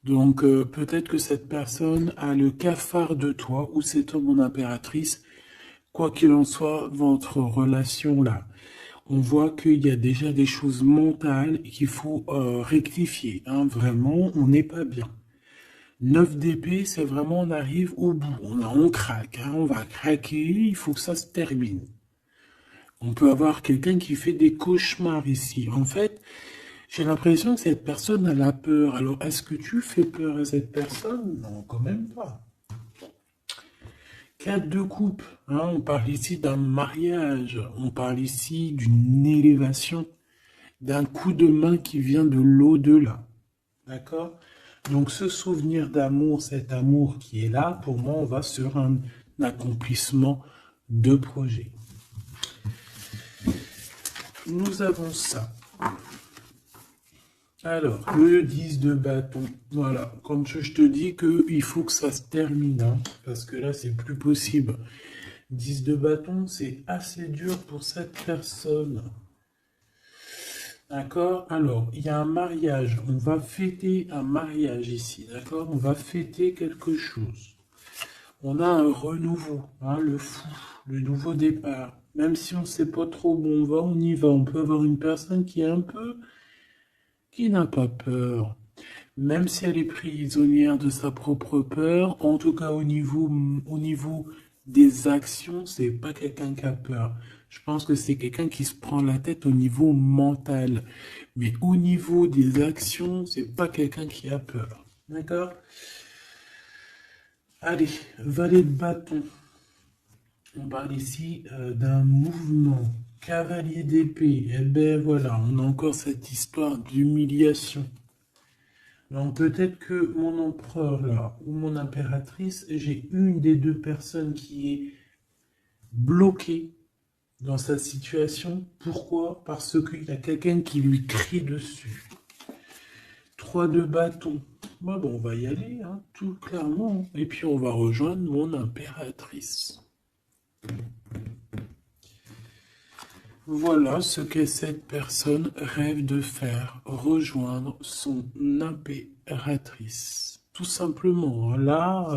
Donc, peut-être que cette personne a le cafard de toi, ou cet homme, mon impératrice, Quoi qu'il en soit, votre relation là, on voit qu'il y a déjà des choses mentales et qu'il faut rectifier. Hein. Vraiment, on n'est pas bien. 9 d'épée, c'est vraiment on arrive au bout. On craque, hein. On va craquer, il faut que ça se termine. On peut avoir quelqu'un qui fait des cauchemars ici. En fait, j'ai l'impression que cette personne a la peur. Alors, est-ce que tu fais peur à cette personne? Non, quand même pas. 4 de coupe, hein, on parle ici d'un mariage, on parle ici d'une élévation, d'un coup de main qui vient de l'au-delà. D'accord? Donc ce souvenir d'amour, cet amour qui est là, pour moi, on va sur un accomplissement de projet. Nous avons ça. Alors, le 10 de bâton. Voilà, comme je te dis qu'il faut que ça se termine, hein, parce que là, c'est plus possible. 10 de bâton, c'est assez dur pour cette personne. D'accord? Alors, il y a un mariage. On va fêter un mariage ici, d'accord? On va fêter quelque chose. On a un renouveau, hein, le fou, le nouveau départ. Même si on ne sait pas trop où on va, on y va. On peut avoir une personne qui est un peu... qui n'a pas peur. Même si elle est prisonnière de sa propre peur, en tout cas au niveau des actions, c'est pas quelqu'un qui a peur. Je pense que c'est quelqu'un qui se prend la tête au niveau mental. Mais au niveau des actions, c'est pas quelqu'un qui a peur. D'accord? Allez, valet de bâton. On parle ici d'un mouvement. Cavalier d'épée. Eh ben voilà, on a encore cette histoire d'humiliation. Donc peut-être que mon empereur là, ou mon impératrice, j'ai une des deux personnes qui est bloquée dans sa situation. Pourquoi? Parce qu'il y a quelqu'un qui lui crie dessus. 3 de bâton. Bon, on va y aller, hein, tout clairement. Et puis on va rejoindre mon impératrice. Voilà ce que cette personne rêve de faire, rejoindre son impératrice. Tout simplement, là,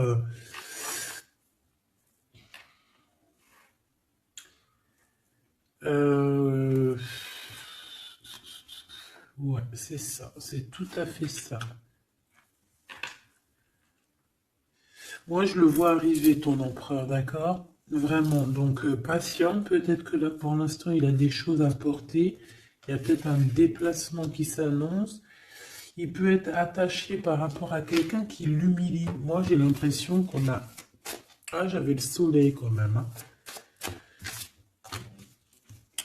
ouais, c'est ça, c'est tout à fait ça. Moi, je le vois arriver, ton empereur, d'accord? Vraiment, donc patient, peut-être que là, pour l'instant, il a des choses à porter. Il y a peut-être un déplacement qui s'annonce. Il peut être attaché par rapport à quelqu'un qui l'humilie. Moi, j'ai l'impression qu'on a... Ah, j'avais le soleil quand même, hein.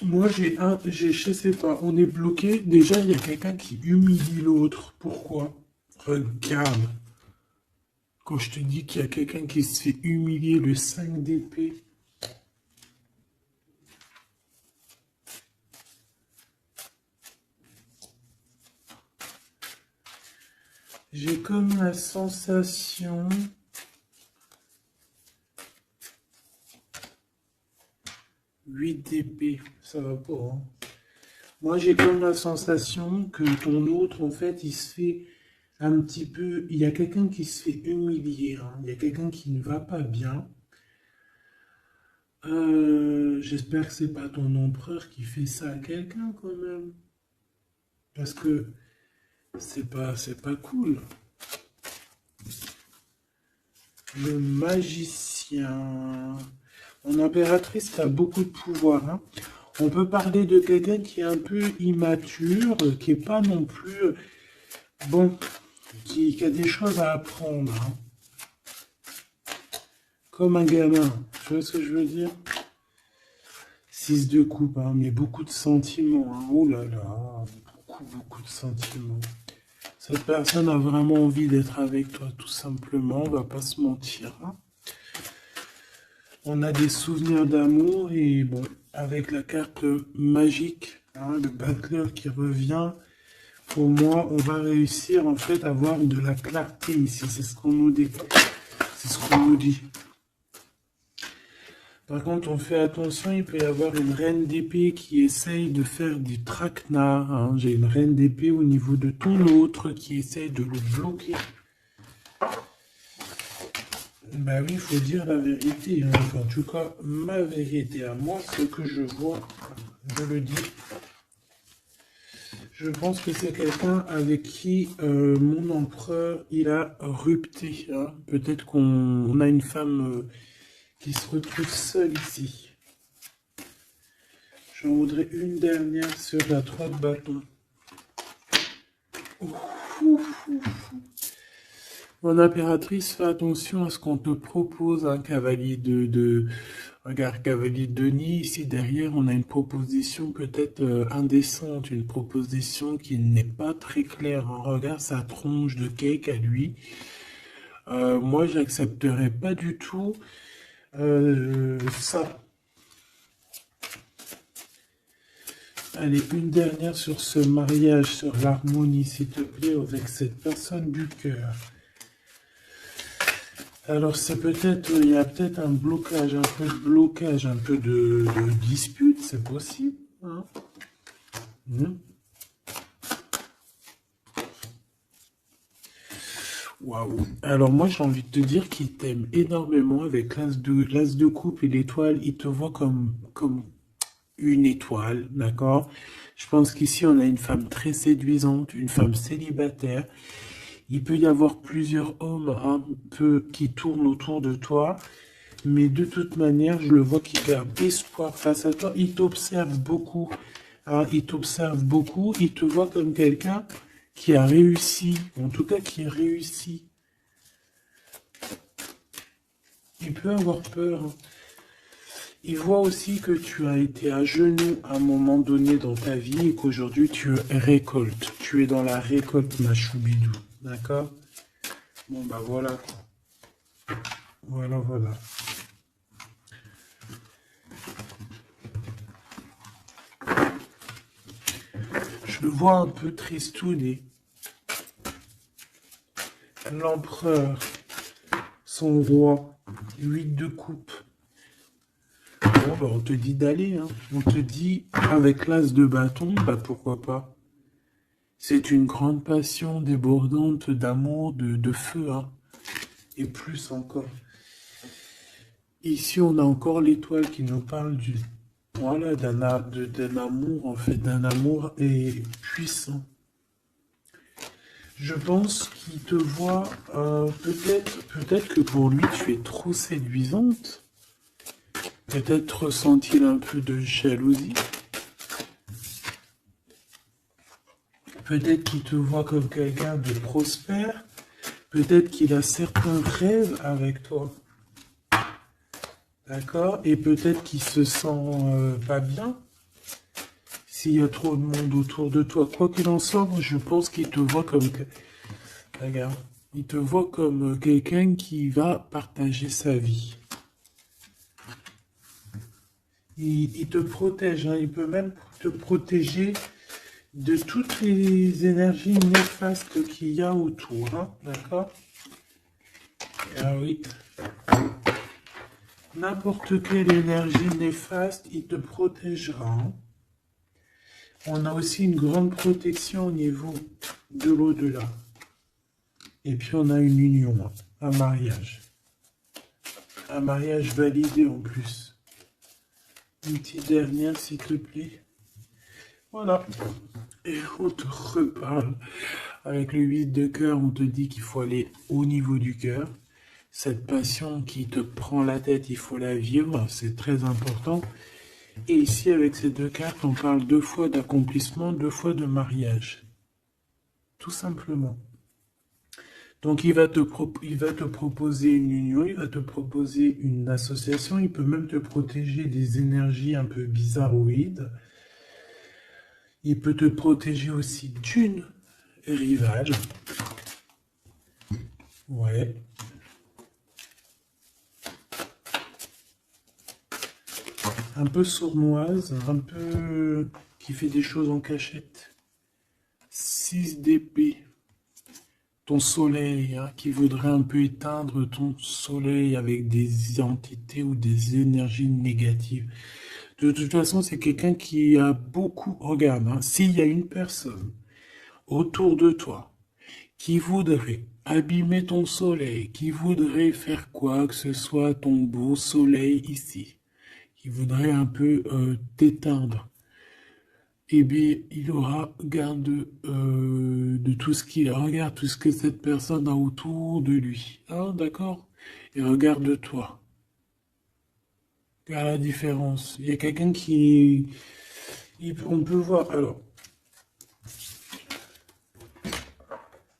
Moi, je sais pas, on est bloqué. Déjà, il y a quelqu'un qui humilie l'autre. Pourquoi? Regarde. Quand je te dis qu'il y a quelqu'un qui se fait humilier, le 5 d'épée. J'ai comme la sensation... 8 d'épée, ça va pas, hein. Moi, j'ai comme la sensation que ton autre, en fait, il se fait un petit peu... Il y a quelqu'un qui se fait humilier, hein. Il y a quelqu'un qui ne va pas bien. J'espère que c'est pas ton empereur qui fait ça à quelqu'un, quand même. Parce que c'est pas cool. Le magicien. Mon impératrice a beaucoup de pouvoir, hein. On peut parler de quelqu'un qui est un peu immature, qui est pas non plus... Bon, qui a des choses à apprendre, hein. Comme un gamin, tu vois ce que je veux dire? 6 de coupe, hein, mais beaucoup de sentiments, hein. Oh là là, beaucoup de sentiments. Cette personne a vraiment envie d'être avec toi, tout simplement, on va pas se mentir, hein. On a des souvenirs d'amour et bon, avec la carte magique, hein, le battleur qui revient, pour moi, on va réussir en fait à avoir de la clarté ici. C'est ce qu'on nous dit. C'est ce qu'on nous dit. Par contre, on fait attention, il peut y avoir une reine d'épée qui essaye de faire du traquenard, hein. J'ai une reine d'épée au niveau de ton autre qui essaye de le bloquer. Bah oui, il faut dire la vérité, hein. En tout cas, ma vérité à moi, ce que je vois, je le dis. Je pense que c'est quelqu'un avec qui mon empereur, il a rupté, hein. Peut-être qu'on a une femme qui se retrouve seule ici. J'en voudrais une dernière sur la 3 de bâton. Ouf, ouf, ouf. Mon impératrice, fais attention à ce qu'on te propose, un cavalier Regarde, cavalier de Denis, ici derrière, on a une proposition peut-être indécente, une proposition qui n'est pas très claire, hein. Regarde sa tronche de cake à lui. Moi, j'accepterais pas du tout ça. Allez, une dernière sur ce mariage, sur l'harmonie, s'il te plaît, avec cette personne du cœur. Alors, c'est peut-être, il y a peut-être un blocage, un peu de blocage, un peu de dispute, c'est possible, hein. Waouh. Alors moi j'ai envie de te dire qu'il t'aime énormément avec l'as de coupe et l'étoile. Il te voit comme une étoile, d'accord? Je pense qu'ici on a une femme très séduisante, une femme célibataire. Il peut y avoir plusieurs hommes un peu qui tournent autour de toi, mais de toute manière, je le vois qui garde espoir face à toi. Il t'observe beaucoup, hein, il t'observe beaucoup. Il te voit comme quelqu'un qui a réussi, en tout cas qui réussit. Il peut avoir peur, hein. Il voit aussi que tu as été à genoux à un moment donné dans ta vie et qu'aujourd'hui tu récoltes. Tu es dans la récolte, ma choubidou. D'accord? Bon, bah voilà, quoi. Voilà, voilà. Je le vois un peu tristouné. L'empereur, son roi, 8 de coupe. Bon, bah, on te dit d'aller, hein. On te dit, avec l'as de bâton, bah pourquoi pas. C'est une grande passion débordante d'amour, de feu, hein. Et plus encore. Ici, on a encore l'étoile qui nous parle voilà, d'un amour, en fait, d'un amour et puissant. Je pense qu'il te voit, peut-être que pour lui, tu es trop séduisante. Peut-être ressent-il un peu de jalousie. Peut-être qu'il te voit comme quelqu'un de prospère. Peut-être qu'il a certains rêves avec toi. D'accord? Et peut-être qu'il se sent pas bien. S'il y a trop de monde autour de toi. Quoi qu'il en soit, je pense qu'il te voit comme... Regarde. Il te voit comme quelqu'un qui va partager sa vie. Il te protège, hein. Il peut même te protéger de toutes les énergies néfastes qu'il y a autour, hein. D'accord? Ah oui. N'importe quelle énergie néfaste, il te protégera, hein. On a aussi une grande protection au niveau de l'au-delà. Et puis on a une union, hein. Un mariage. Un mariage validé en plus. Une petite dernière, s'il te plaît. Voilà. Et on te reparle. Avec le 8 de cœur, on te dit qu'il faut aller au niveau du cœur. Cette passion qui te prend la tête, il faut la vivre, c'est très important. Et ici, avec ces deux cartes, on parle 2 fois d'accomplissement, 2 fois de mariage. Tout simplement. Donc, il va te proposer une union, il va te proposer une association, il peut même te protéger des énergies un peu bizarroïdes. Il peut te protéger aussi d'une rivale. Ouais. Un peu sournoise, un peu qui fait des choses en cachette. 6 d'épée. Ton soleil, hein, qui voudrait un peu éteindre ton soleil avec des entités ou des énergies négatives. De toute façon, c'est quelqu'un qui a beaucoup... Regarde, hein, s'il y a une personne autour de toi qui voudrait abîmer ton soleil, qui voudrait faire quoi que ce soit ton beau soleil ici, qui voudrait un peu t'éteindre, eh bien, il aura garde de tout ce qu'il regarde, tout ce que cette personne a autour de lui. Hein, d'accord? Et regarde-toi. Regarde la différence. Il y a quelqu'un qui... on peut voir. Alors,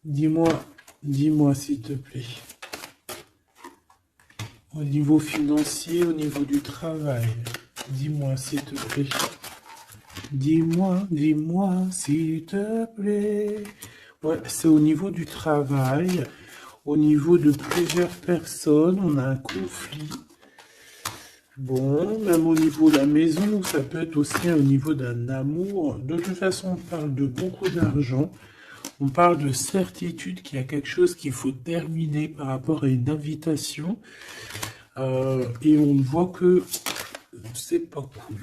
dis-moi s'il te plaît. Au niveau financier, au niveau du travail. Dis-moi s'il te plaît. Dis-moi s'il te plaît. Ouais, c'est au niveau du travail, au niveau de plusieurs personnes, on a un conflit. Bon, même au niveau de la maison, ou ça peut être aussi au niveau d'un amour. De toute façon, on parle de beaucoup d'argent. On parle de certitude qu'il y a quelque chose qu'il faut terminer par rapport à une invitation. Et on voit que c'est pas cool.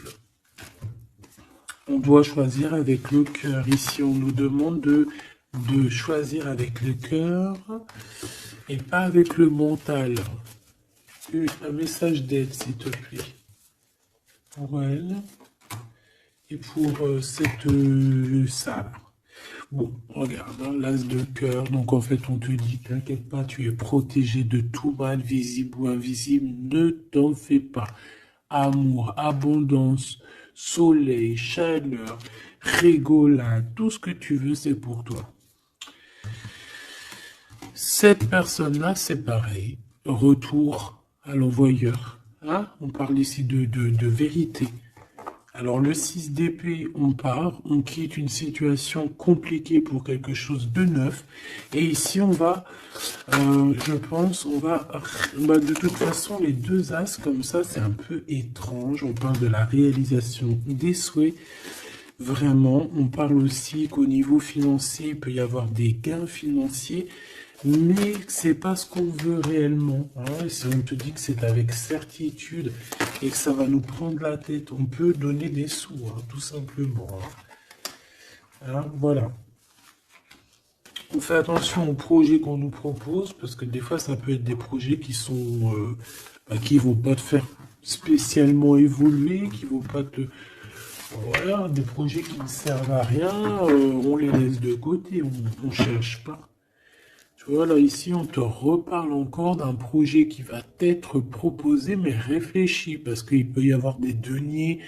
On doit choisir avec le cœur. Ici, on nous demande de choisir avec le cœur et pas avec le mental. Un message d'aide, s'il te plaît. Pour elle et pour cette salle. Bon, regarde, hein, l'as de cœur. Donc, en fait, on te dit, t'inquiète pas, tu es protégé de tout mal, visible ou invisible. Ne t'en fais pas. Amour, abondance, soleil, chaleur, rigolade, tout ce que tu veux, c'est pour toi. Cette personne-là, c'est pareil. Retour à l'envoyeur. Hein? On parle ici de vérité. Alors, le 6 d'épée, on part, on quitte une situation compliquée pour quelque chose de neuf. Et ici, on va, je pense, on va, de toute façon, les deux as, comme ça, c'est un peu étrange. On parle de la réalisation des souhaits. Vraiment, on parle aussi qu'au niveau financier, il peut y avoir des gains financiers. Mais c'est pas ce qu'on veut réellement. Hein. Si on te dit que c'est avec certitude et que ça va nous prendre la tête, on peut donner des sous, hein, tout simplement. Hein, voilà. On fait attention aux projets qu'on nous propose, parce que des fois, ça peut être des projets qui sont qui vont pas te faire spécialement évoluer, qui vont pas te... Voilà, des projets qui ne servent à rien, on les laisse de côté, on cherche pas. Voilà, ici, on te reparle encore d'un projet qui va t'être proposé, mais réfléchi, parce qu'il peut y avoir des deniers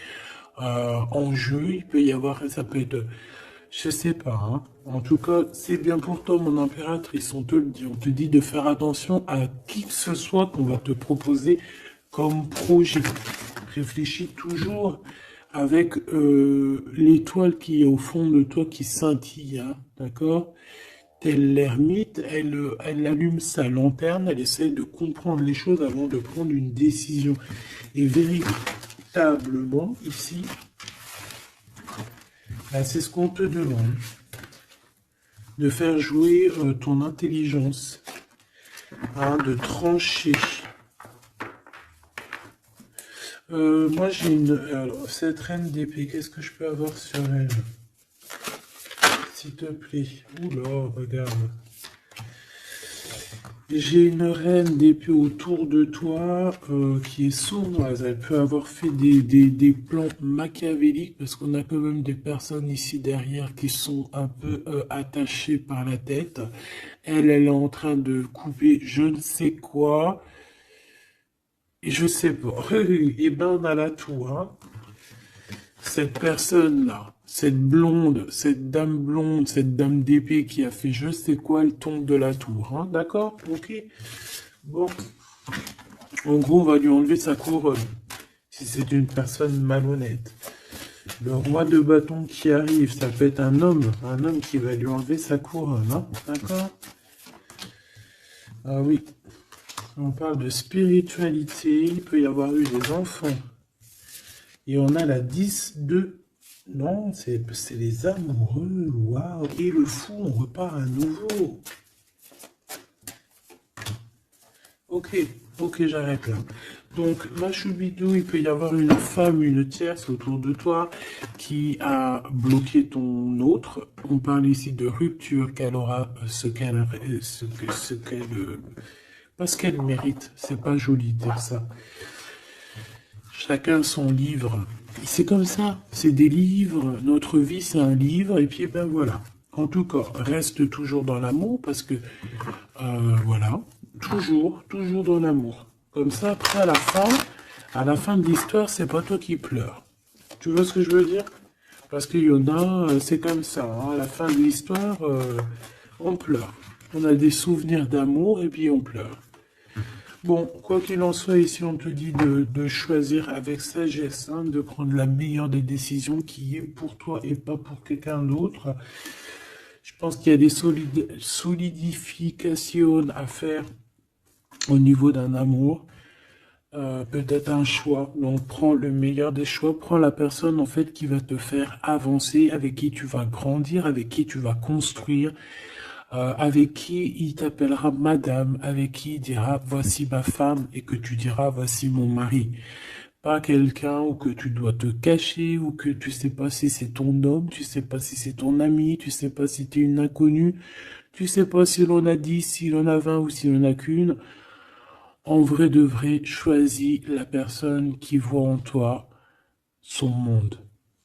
en jeu, il peut y avoir, ça peut être, je sais pas, hein. En tout cas, c'est bien pour toi, mon impératrice, on te dit de faire attention à qui que ce soit qu'on va te proposer comme projet. Réfléchis toujours avec l'étoile qui est au fond de toi qui scintille, hein, d'accord? Telle l'ermite, elle allume sa lanterne, elle essaie de comprendre les choses avant de prendre une décision. Et véritablement, ici, c'est ce qu'on te demande. De faire jouer ton intelligence. Hein, de trancher. Moi, j'ai une... Alors, cette reine d'épée, qu'est-ce que je peux avoir sur elle? S'il te plaît. Oula, regarde. J'ai une reine d'épée autour de toi qui est sournoise. Elle peut avoir fait des plans machiavéliques parce qu'on a quand même des personnes ici derrière qui sont un peu attachées par la tête. Elle est en train de couper je ne sais quoi. Et je sais pas. Et ben on a la tour, hein. Cette personne-là, cette blonde, cette dame d'épée qui a fait je sais quoi, elle tombe de la tour, hein, d'accord? Ok. Bon. En gros, on va lui enlever sa couronne, si c'est une personne malhonnête. Le roi de bâton qui arrive, ça peut être un homme qui va lui enlever sa couronne, hein, d'accord? Ah oui. On parle de spiritualité, il peut y avoir eu des enfants. Et on a la 10 de... Non, c'est les amoureux. Waouh. Et le fou, on repart à nouveau. Ok, ok, j'arrête là. Donc, ma choubidou, il peut y avoir une femme, une tierce autour de toi qui a bloqué ton autre. On parle ici de rupture qu'elle aura pas ce qu'elle mérite. C'est pas joli de dire ça. Chacun son livre. C'est comme ça, c'est des livres. Notre vie, c'est un livre. Et puis, ben voilà. En tout cas, reste toujours dans l'amour parce que, voilà, toujours, toujours dans l'amour. Comme ça, après, à la fin de l'histoire, c'est pas toi qui pleures. Tu vois ce que je veux dire? Parce qu'il y en a, c'est comme ça. Hein. À la fin de l'histoire, on pleure. On a des souvenirs d'amour et puis on pleure. Bon, quoi qu'il en soit, ici on te dit de choisir avec sagesse, hein, de prendre la meilleure des décisions qui est pour toi et pas pour quelqu'un d'autre. Je pense qu'il y a des solidifications à faire au niveau d'un amour. Peut-être un choix. Donc prends le meilleur des choix, prends la personne en fait qui va te faire avancer, avec qui tu vas grandir, avec qui tu vas construire, avec qui il t'appellera madame, avec qui il dira voici ma femme et que tu diras voici mon mari. Pas quelqu'un où que tu dois te cacher, ou que tu sais pas si c'est ton homme, tu sais pas si c'est ton ami, tu sais pas si t'es une inconnue, tu sais pas si l'on a 10, si l'on a 20 ou si l'on a qu'une. En vrai de vrai, choisis la personne qui voit en toi son monde.